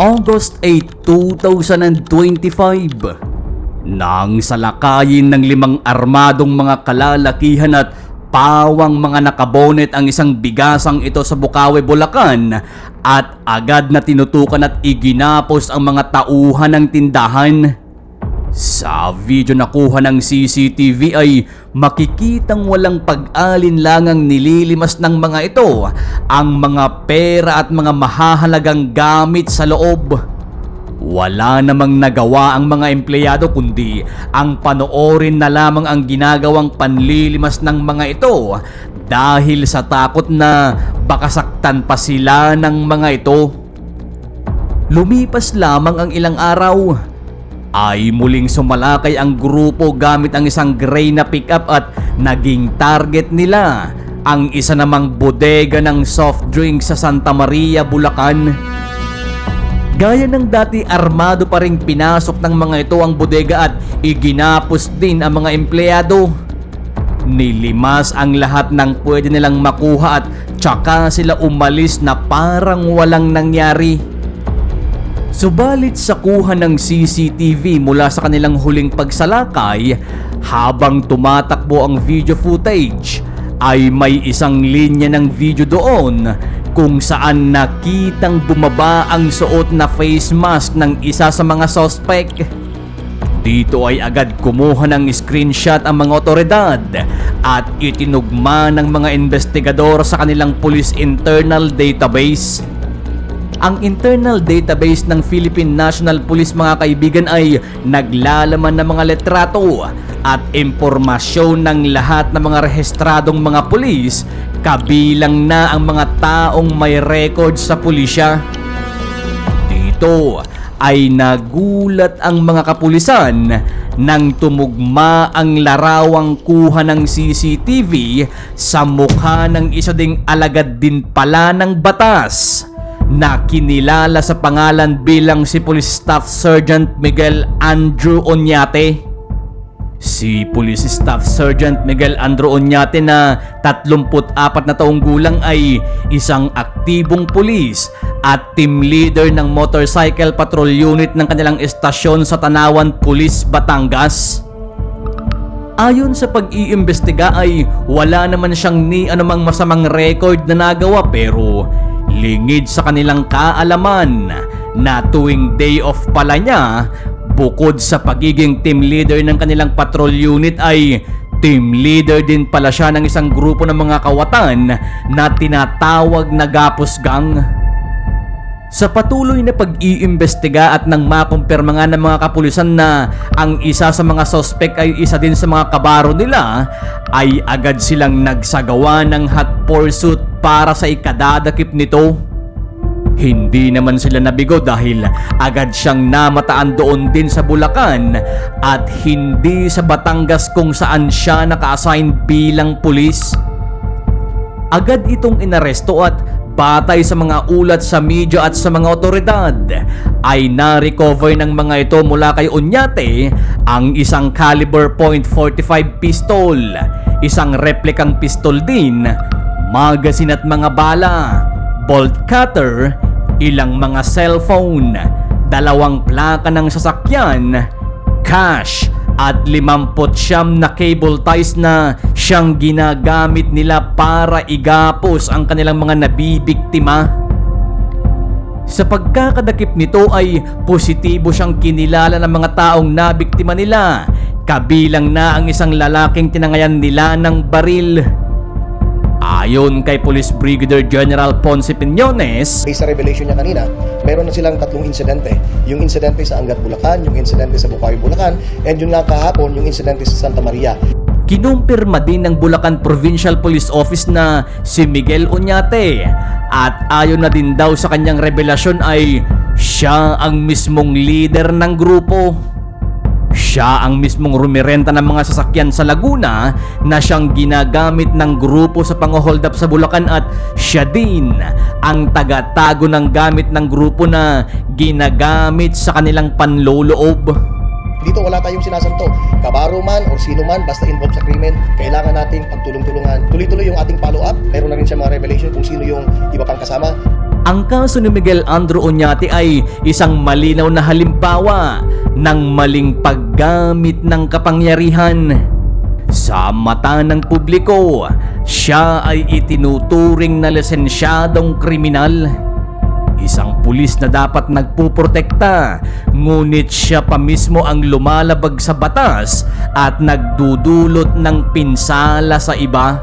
August 8, 2025, nang salakayin ng 5 armadong mga kalalakihan at pawang mga nakabonet ang isang bigasang ito sa Bukawi, Bulacan, at agad na tinutukan at iginapos ang mga tauhan ng tindahan. Sa video na kuha ng CCTV ay makikitang walang pag-alinlangang nililimas ng mga ito ang mga pera at mga mahahalagang gamit sa loob. Wala namang nagawa ang mga empleyado kundi ang panoorin na lamang ang ginagawang panlilimas ng mga ito dahil sa takot na baka saktan pa sila ng mga ito. Lumipas lamang ang ilang araw ay muling sumalakay ang grupo gamit ang isang gray na pickup at naging target nila ang isa namang bodega ng soft drink sa Santa Maria, Bulacan. Gaya ng dati, armado pa ring pinasok ng mga ito ang bodega at iginapos din ang mga empleyado. Nilimas ang lahat ng pwede nilang makuha at tsaka sila umalis na parang walang nangyari. Subalit sa kuha ng CCTV mula sa kanilang huling pagsalakay, habang tumatakbo ang video footage, ay may isang linya ng video doon kung saan nakitang bumaba ang suot na face mask ng isa sa mga suspect. Dito ay agad kumuha ng screenshot ang mga otoridad at itinugma ng mga investigador sa kanilang police internal database. Ang internal database ng Philippine National Police, mga kaibigan, ay naglalaman ng mga litrato at impormasyon ng lahat ng mga rehistradong mga pulis, kabilang na ang mga taong may record sa pulisya. Dito ay nagulat ang mga kapulisan nang tumugma ang larawang kuha ng CCTV sa mukha ng isa ding alagad din pala ng batas na kinilala sa pangalan bilang si Police Staff Sergeant Miguel Andrew Oñate. Si Police Staff Sergeant Miguel Andrew Oñate na 34 na taong gulang ay isang aktibong pulis at team leader ng Motorcycle Patrol Unit ng kanilang estasyon sa Tanawan Police, Batangas. Ayon sa pag-iimbestiga ay wala naman siyang ni anumang masamang record na nagawa, pero lingid sa kanilang kaalaman na tuwing day off pala niya, bukod sa pagiging team leader ng kanilang patrol unit ay team leader din pala siya ng isang grupo ng mga kawatan na tinatawag na Gapos Gang. Sa patuloy na pag-iimbestiga at nang makumpirma nga ng mga kapulisan na ang isa sa mga suspect ay isa din sa mga kabaro nila, ay agad silang nagsagawa ng hot pursuit para sa ikadadakip nito. Hindi naman sila nabigo dahil agad siyang namataan doon din sa Bulacan at hindi sa Batangas kung saan siya naka-assign bilang pulis. Agad itong inaresto at batay sa mga ulat sa media at sa mga otoridad ay na-recover ng mga ito mula kay Oñate ang isang caliber .45 pistol, isang replikang pistol din, magazine at mga bala, bolt cutter, ilang mga cellphone, 2 plaka ng sasakyan, cash at 59 na cable ties na siyang ginagamit nila para igapos ang kanilang mga nabibiktima. Sa pagkakadakip nito ay positibo siyang kinilala ng mga taong nabiktima nila, kabilang na ang isang lalaking tinangayan nila ng baril. Ayon kay Police Brigadier General Ponce Piñones, sa revelation niya kanina, meron na silang 3 insidente. Yung insidente sa Angat, Bulacan, yung insidente sa Bukawi, Bulacan, and yung nga kahapon, yung insidente sa Santa Maria. Kinumpirma din ng Bulacan Provincial Police Office na si Miguel Oñate, at ayon na din daw sa kanyang revelasyon ay siya ang mismong leader ng grupo. Siya ang mismong rumirenta ng mga sasakyan sa Laguna na siyang ginagamit ng grupo sa pang-hold up sa Bulacan, at siya din ang taga-tago ng gamit ng grupo na ginagamit sa kanilang panloloob. Dito wala tayong sinasanto. Kabaro man or sino man, basta involved sa krimen, kailangan natin pagtulong-tulungan. Tuloy-tuloy yung ating follow-up. Meron na rin siya mga revelation kung sino yung iba pang kasama. Ang kaso ni Miguel Andrew Oñate ay isang malinaw na halimbawa ng maling paggamit ng kapangyarihan. Sa mata ng publiko, siya ay itinuturing na lisensyadong kriminal. Isang pulis na dapat nagpuprotekta, ngunit siya pa mismo ang lumalabag sa batas at nagdudulot ng pinsala sa iba.